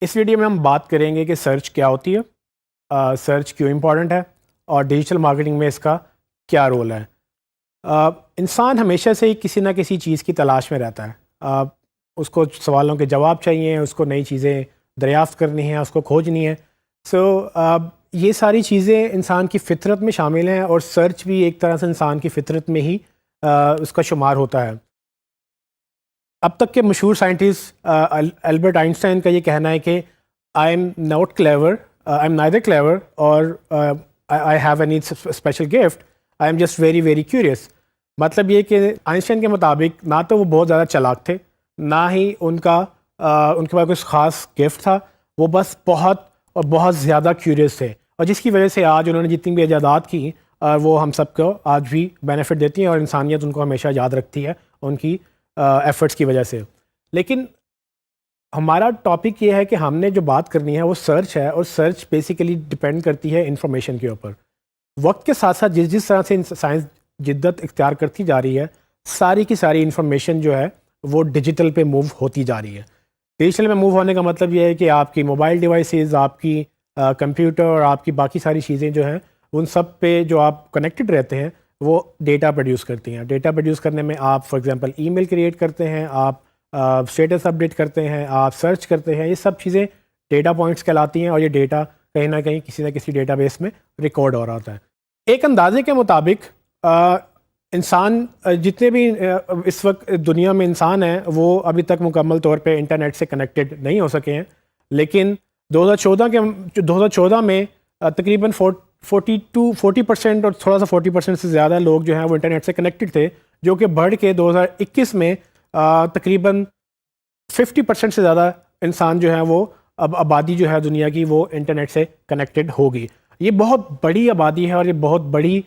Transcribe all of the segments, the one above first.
اس video میں ہم بات کریں گے کہ سرچ کیا ہوتی ہے، سرچ کیوں امپورٹنٹ ہے، اور ڈیجیٹل مارکیٹنگ میں اس کا کیا رول ہے۔ انسان ہمیشہ سے ہی کسی نہ کسی چیز کی تلاش میں رہتا ہے، اس کو سوالوں کے جواب چاہیے، اس کو نئی چیزیں دریافت کرنی ہیں، اس کو کھوجنی ہے۔ یہ ساری چیزیں انسان کی فطرت میں شامل ہیں، اور سرچ بھی ایک طرح سے انسان کی فطرت میں ہی اس کا شمار ہوتا ہے۔ اب تک کے مشہور سائنٹسٹ البرٹ آئنسٹائن کا یہ کہنا ہے کہ I am not clever, I am neither clever اور I have any special gift, I am just very very curious. مطلب یہ کہ آئنسٹائن کے مطابق نہ تو وہ بہت زیادہ چالاک تھے، نہ ہی ان کے پاس کچھ خاص گفٹ تھا، وہ بس بہت زیادہ کیوریس تھے، اور جس کی وجہ سے آج انہوں نے جتنی بھی ایجادات کی وہ ہم سب کو آج بھی بینیفٹ دیتی ہیں، اور انسانیت ان کو ہمیشہ یاد رکھتی ہے ان کی ایفرٹس کی وجہ سے۔ لیکن ہمارا ٹاپک یہ ہے کہ ہم نے جو بات کرنی ہے وہ سرچ ہے، اور سرچ بیسیکلی ڈپینڈ کرتی ہے انفارمیشن کے اوپر۔ وقت کے ساتھ ساتھ جس طرح سے سائنس جدت اختیار کرتی جا رہی ہے، ساری کی ساری انفارمیشن جو ہے وہ ڈیجیٹل پہ موو ہوتی جا رہی ہے۔ ڈیجیٹل میں موو ہونے کا مطلب یہ ہے کہ آپ کی موبائل ڈیوائسز، آپ کی کمپیوٹر اور آپ کی باقی ساری چیزیں جو ہیں ان سب پہ جو آپ کنیکٹڈ رہتے ہیں وہ ڈیٹا پروڈیوس کرتی ہیں۔ ڈیٹا پروڈیوس کرنے میں آپ for example email create کرتے ہیں، آپ اسٹیٹس اپڈیٹ کرتے ہیں، آپ سرچ کرتے ہیں، یہ سب چیزیں ڈیٹا پوائنٹس کہلاتی ہیں، اور یہ ڈیٹا کہیں نہ کہیں کسی نہ کسی ڈیٹا بیس میں ریکارڈ ہو رہا ہوتا ہے۔ ایک اندازے کے مطابق انسان جتنے بھی اس وقت دنیا میں انسان ہیں وہ ابھی تک مکمل طور پہ انٹرنیٹ سے کنیکٹڈ نہیں ہو سکے ہیں، لیکن 2014 میں تقریباً 40% اور تھوڑا سا 40% سے زیادہ لوگ جو ہیں وہ انٹرنیٹ سے کنیکٹڈ تھے، جو کہ بڑھ کے 2021 میں تقریباً 50% سے زیادہ انسان جو ہیں وہ اب آبادی جو ہے دنیا کی وہ انٹرنیٹ سے کنیکٹڈ ہوگی۔ یہ بہت بڑی آبادی ہے، اور یہ بہت بڑی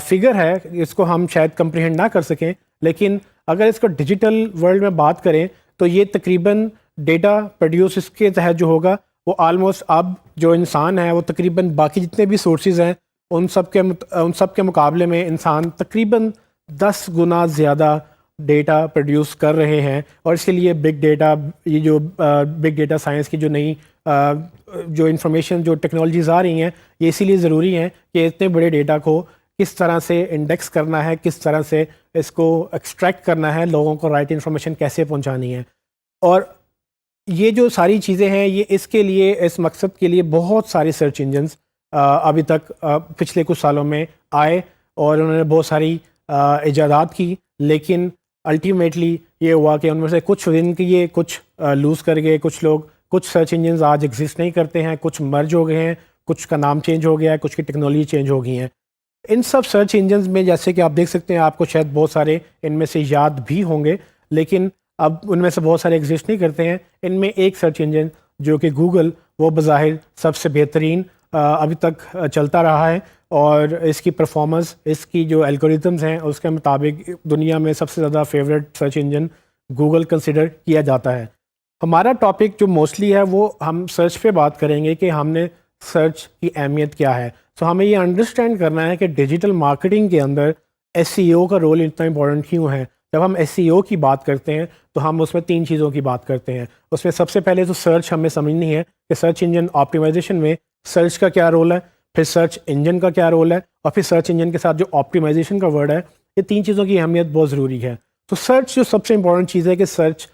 فگر ہے، اس کو ہم شاید کمپریہنڈ نہ کر سکیں، لیکن اگر اس کو ڈیجیٹل ورلڈ میں بات کریں تو یہ تقریباً ڈیٹا پروڈیوس اس کے تحت جو ہوگا وہ آلموسٹ اب جو انسان ہے وہ تقریباً باقی جتنے بھی سورسز ہیں ان سب کے مقابلے میں انسان تقریباً 10 گنا زیادہ ڈیٹا پروڈیوس کر رہے ہیں، اور اس کے لیے بگ ڈیٹا، یہ جو بگ ڈیٹا سائنس کی جو نئی جو انفارمیشن جو ٹیکنالوجیز آ رہی ہیں، یہ اسی لیے ضروری ہیں کہ اتنے بڑے ڈیٹا کو کس طرح سے انڈیکس کرنا ہے، کس طرح سے اس کو ایکسٹریکٹ کرنا ہے، لوگوں کو رائٹ انفارمیشن کیسے پہنچانی ہے۔ اور یہ جو ساری چیزیں ہیں یہ اس کے لیے، اس مقصد کے لیے بہت سارے سرچ انجنز ابھی تک پچھلے کچھ سالوں میں آئے، اور انہوں نے بہت ساری ایجادات کی، لیکن الٹیمیٹلی یہ ہوا کہ ان میں سے کچھ ون کیے، کچھ لوز کر گئے، کچھ سرچ انجنز آج ایگزسٹ نہیں کرتے ہیں، کچھ مرج ہو گئے ہیں، کچھ کا نام چینج ہو گیا ہے، کچھ کی ٹیکنالوجی چینج ہو گئی ہیں۔ ان سب سرچ انجنز میں جیسے کہ آپ دیکھ سکتے ہیں، آپ کو شاید بہت سارے ان میں سے یاد بھی ہوں گے، لیکن اب ان میں سے بہت سارے ایگزسٹ نہیں کرتے ہیں۔ ان میں ایک سرچ انجن جو کہ گوگل، وہ بظاہر سب سے بہترین ابھی تک چلتا رہا ہے، اور اس کی پرفارمنس، اس کی جو الگوریتھمز ہیں اس کے مطابق دنیا میں سب سے زیادہ favourite search engine Google consider کیا جاتا ہے۔ ہمارا ٹاپک جو موسٹلی ہے وہ ہم سرچ پہ بات کریں گے کہ ہم نے سرچ کی اہمیت کیا ہے۔ تو ہمیں یہ انڈرسٹینڈ کرنا ہے کہ ڈیجیٹل مارکیٹنگ کے اندر ایس سی او کا رول اتنا امپورٹنٹ کیوں ہے۔ جب ہم ایس سی او کی بات کرتے ہیں تو ہم اس میں 3 چیزوں کی بات کرتے ہیں۔ اس میں سب سے پہلے تو سرچ ہمیں سمجھنی ہے کہ سرچ انجن آپٹیمائزیشن میں سرچ کا کیا رول ہے، پھر سرچ انجن کا کیا رول ہے، اور پھر سرچ انجن کے ساتھ جو آپٹیمائزیشن کا ورڈ ہے، یہ 3 چیزوں کی اہمیت بہت ضروری ہے۔ تو سرچ جو سب سے امپورٹنٹ چیز ہے کہ سرچ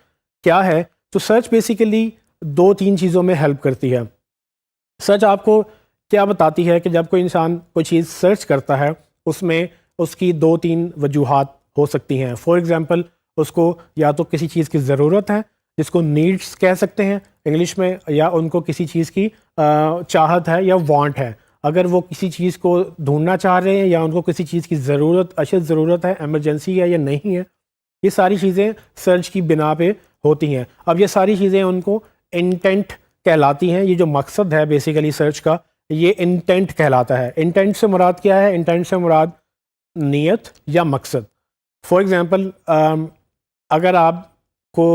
کیا ہے، تو سرچ بیسیکلی 2-3 چیزوں میں ہیلپ کرتی ہے۔ سرچ آپ کو کیا بتاتی ہے کہ جب کوئی انسان کوئی چیز سرچ کرتا ہے، اس میں اس کی 2-3 وجوہات ہو سکتی ہیں۔ فار ایگزامپل اس کو یا تو کسی چیز کی ضرورت ہے، جس کو نیڈس کہہ سکتے ہیں انگلش میں، یا ان کو کسی چیز کی چاہت ہے یا وانٹ ہے۔ اگر وہ کسی چیز کو ڈھونڈنا چاہ رہے ہیں، یا ان کو کسی چیز کی اشد ضرورت ہے، ایمرجنسی ہے یا نہیں ہے، یہ ساری چیزیں سرچ کی بنا پہ ہوتی ہیں۔ اب یہ ساری چیزیں ان کو انٹینٹ کہلاتی ہیں۔ یہ جو مقصد ہے بیسیکلی سرچ کا، یہ انٹینٹ کہلاتا ہے۔ انٹینٹ سے مراد کیا ہے؟ انٹینٹ سے مراد نیت یا مقصد۔ فار ایگزامپل اگر آپ کو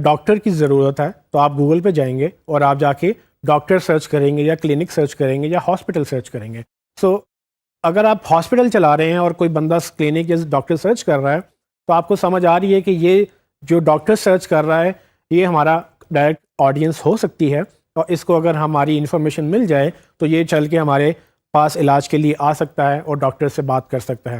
ڈاکٹر کی ضرورت ہے تو آپ گوگل پہ جائیں گے اور آپ جا کے ڈاکٹر سرچ کریں گے، یا کلینک سرچ کریں گے، یا ہاسپٹل سرچ کریں گے۔ اگر آپ ہاسپٹل چلا رہے ہیں اور کوئی بندہ کلینک یا ڈاکٹر سرچ کر رہا ہے، تو آپ کو سمجھ آ رہی ہے کہ یہ جو ڈاکٹر سرچ کر رہا ہے یہ ہمارا ڈائریکٹ آڈینس ہو سکتی ہے، اور اس کو اگر ہماری انفارمیشن مل جائے تو یہ چل کے ہمارے پاس علاج کے لیے آ سکتا ہے اور ڈاکٹر سے بات کر سکتا ہے.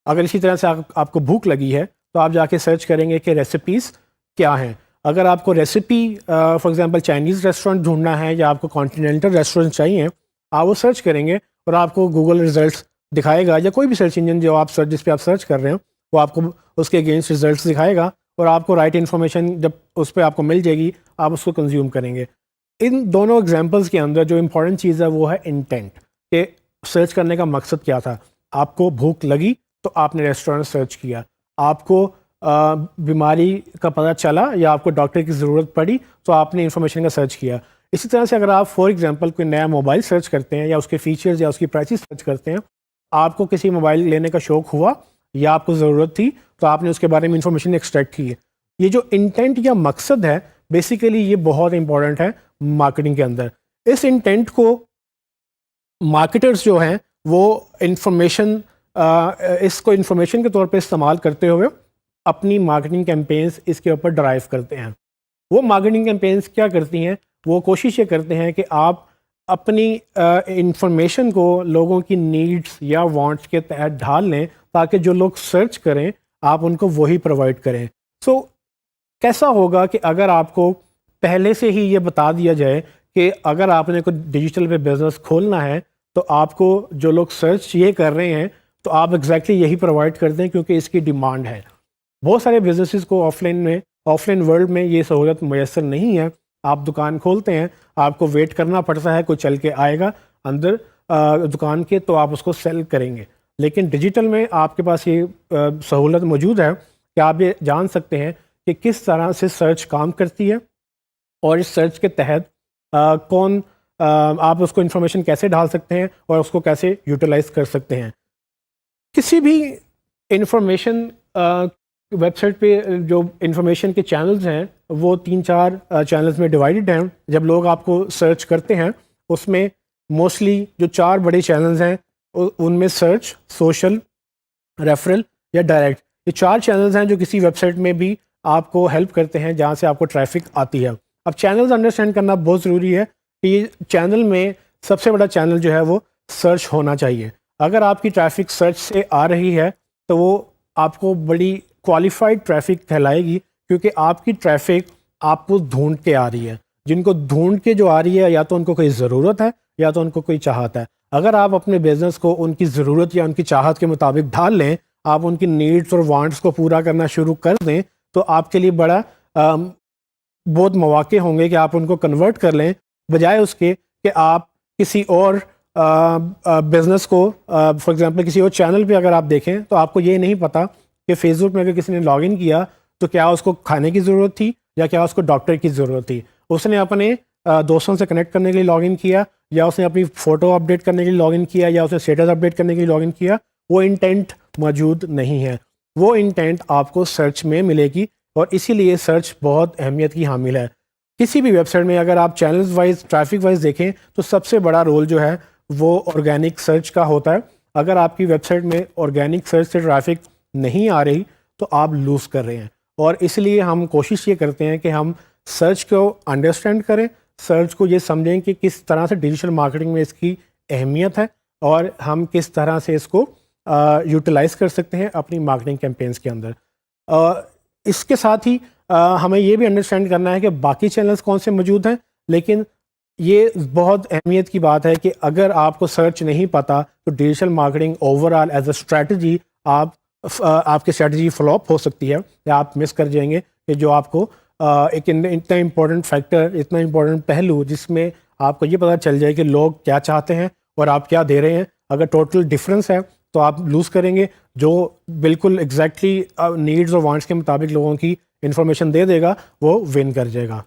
اگر اسی طرح سے آپ کو بھوک لگی ہے تو آپ جا کے سرچ کریں گے کہ ریسیپیز کیا ہیں. اگر آپ کو recipe for example Chinese restaurant ڈھونڈنا ہے یا آپ کو کانٹیننٹل ریسٹورنٹ چاہیے, آپ وہ سرچ کریں گے اور آپ کو گوگل ریزلٹس دکھائے گا, یا کوئی بھی سرچ انجن جو آپ جس پہ آپ سرچ کر رہے ہیں وہ آپ کو اس کے اگینسٹ ریزلٹس دکھائے گا, اور آپ کو رائٹ انفارمیشن جب اس پہ آپ کو مل جائے گی آپ اس کو کنزیوم کریں گے. ان دونوں ایگزامپلس کے اندر جو امپورٹنٹ چیز ہے وہ ہے انٹینٹ, کہ سرچ کرنے کا مقصد کیا تھا. آپ کو بھوک لگی تو آپ نے ریسٹورنٹ سرچ کیا, آپ کو بیماری کا پتہ چلا یا آپ کو ڈاکٹر کی ضرورت پڑی تو آپ نے انفارمیشن کا سرچ کیا. اسی طرح سے اگر آپ فار ایگزامپل کوئی نیا موبائل سرچ کرتے ہیں یا اس کے فیچرز یا اس کی پرائسز سرچ کرتے ہیں, آپ کو کسی موبائل لینے کا شوق ہوا یا آپ کو ضرورت تھی تو آپ نے اس کے بارے میں انفارمیشن ایکسٹریکٹ کی ہے. یہ جو انٹینٹ یا مقصد ہے بیسیکلی یہ بہت امپورٹنٹ ہے مارکیٹنگ کے اندر. اس انٹینٹ کو مارکیٹرز جو ہیں وہ اس کو انفارمیشن کے طور پہ استعمال کرتے ہوئے اپنی مارکیٹنگ کیمپینز اس کے اوپر ڈرائیو کرتے ہیں. وہ مارکیٹنگ کیمپینز کیا کرتی ہیں, وہ کوشش یہ کرتے ہیں کہ آپ اپنی انفارمیشن کو لوگوں کی نیڈس یا وانٹس کے تحت ڈھال لیں تاکہ جو لوگ سرچ کریں آپ ان کو وہی پرووائڈ کریں. سو کیسا ہوگا کہ اگر آپ کو پہلے سے ہی یہ بتا دیا جائے کہ اگر آپ نے کوئی ڈیجیٹل پہ بزنس کھولنا ہے تو آپ کو جو لوگ سرچ یہ کر رہے ہیں تو آپ ایگزیکٹلی یہی پرووائڈ کر دیں کیونکہ اس کی ڈیمانڈ ہے. بہت سارے بزنسز کو آف لائن ورلڈ میں یہ سہولت میسر نہیں ہے. آپ دکان کھولتے ہیں, آپ کو ویٹ کرنا پڑتا ہے, کوئی چل کے آئے گا اندر دکان کے تو آپ اس کو سیل کریں گے. لیکن ڈیجیٹل میں آپ کے پاس یہ سہولت موجود ہے کہ آپ یہ جان سکتے ہیں کہ کس طرح سے سرچ کام کرتی ہے اور اس سرچ کے تحت آپ اس کو انفارمیشن کیسے ڈال سکتے ہیں اور اس کو کیسے یوٹیلائز کر سکتے ہیں. کسی بھی انفارمیشن ویب سائٹ پہ جو انفارمیشن کے چینلز ہیں وہ 3-4 چینلز میں ڈیوائڈڈ ہیں. جب لوگ آپ کو سرچ کرتے ہیں اس میں موسٹلی جو 4 بڑے چینلز ہیں ان میں سرچ, سوشل, ریفرل یا ڈائریکٹ, یہ 4 چینلز ہیں جو کسی ویب سائٹ میں بھی آپ کو ہیلپ کرتے ہیں جہاں سے آپ کو ٹریفک آتی ہے. اب چینلز انڈرسٹینڈ کرنا بہت ضروری ہے کہ یہ چینل میں سب سے بڑا چینل جو ہے وہ سرچ ہونا چاہیے. اگر آپ کی ٹریفک سرچ سے آ رہی ہے تو وہ آپ کو بڑی کوالیفائڈ ٹریفک کہلائے گی, کیونکہ آپ کی ٹریفک آپ کو ڈھونڈ کے آ رہی ہے. جن کو ڈھونڈ کے جو آ رہی ہے یا تو ان کو کوئی ضرورت ہے یا تو ان کو کوئی چاہت ہے. اگر آپ اپنے بزنس کو ان کی ضرورت یا ان کی چاہت کے مطابق ڈھال لیں, آپ ان کی نیڈس اور وانٹس کو پورا کرنا شروع کر دیں تو آپ کے لیے بہت مواقع ہوں گے کہ آپ ان کو کنورٹ کر لیں, بجائے اس کے کہ آپ کسی اور بزنس کو فار ایگزامپل کسی اور چینل پہ اگر آپ دیکھیں تو آپ کو یہ نہیں پتا کہ فیس بک میں اگر کسی نے لاگ ان کیا تو کیا اس کو کھانے کی ضرورت تھی یا کیا اس کو ڈاکٹر کی ضرورت تھی. اس نے اپنے دوستوں سے کنیکٹ کرنے کے لیے لاگ ان کیا, یا اس نے اپنی فوٹو اپڈیٹ کرنے کے لیے لاگ ان کیا, یا اس نے اسٹیٹس اپڈیٹ کرنے کے لیے لاگ ان کیا. وہ انٹینٹ موجود نہیں ہے. وہ انٹینٹ آپ کو سرچ میں ملے گی, اور اسی لیے سرچ بہت اہمیت کی حامل ہے. کسی بھی ویب سائٹ میں اگر آپ چینلز وائز, ٹریفک وائز دیکھیں تو سب سے بڑا رول جو ہے وہ آرگینک سرچ کا ہوتا ہے. اگر آپ کی ویب سائٹ میں آرگینک سرچ سے ٹریفک نہیں آ رہی تو آپ لوز کر رہے ہیں. اور اس لیے ہم کوشش یہ کرتے ہیں کہ ہم سرچ کو انڈرسٹینڈ کریں, سرچ کو یہ سمجھیں کہ کس طرح سے ڈیجیٹل مارکیٹنگ میں اس کی اہمیت ہے اور ہم کس طرح سے اس کو یوٹیلائز کر سکتے ہیں اپنی مارکیٹنگ کیمپینز کے اندر. اس کے ساتھ ہی ہمیں یہ بھی انڈرسٹینڈ کرنا ہے کہ باقی چینلز کون سے موجود ہیں, لیکن یہ بہت اہمیت کی بات ہے کہ اگر آپ کو سرچ نہیں پتہ تو digital marketing over all as a strategy آپ کی اسٹریٹجی فلاپ ہو سکتی ہے, یا آپ مس کر جائیں گے کہ جو آپ کو ایک اتنا امپورٹنٹ فیکٹر, اتنا امپورٹنٹ پہلو جس میں آپ کو یہ پتہ چل جائے کہ لوگ کیا چاہتے ہیں اور آپ کیا دے رہے ہیں, اگر ٹوٹل ڈفرینس ہے تو آپ لوز کریں گے. جو بالکل ایگزیکٹلی نیڈز اور وانٹس کے مطابق لوگوں کی انفارمیشن دے دے گا وہ ون کر جائے گا.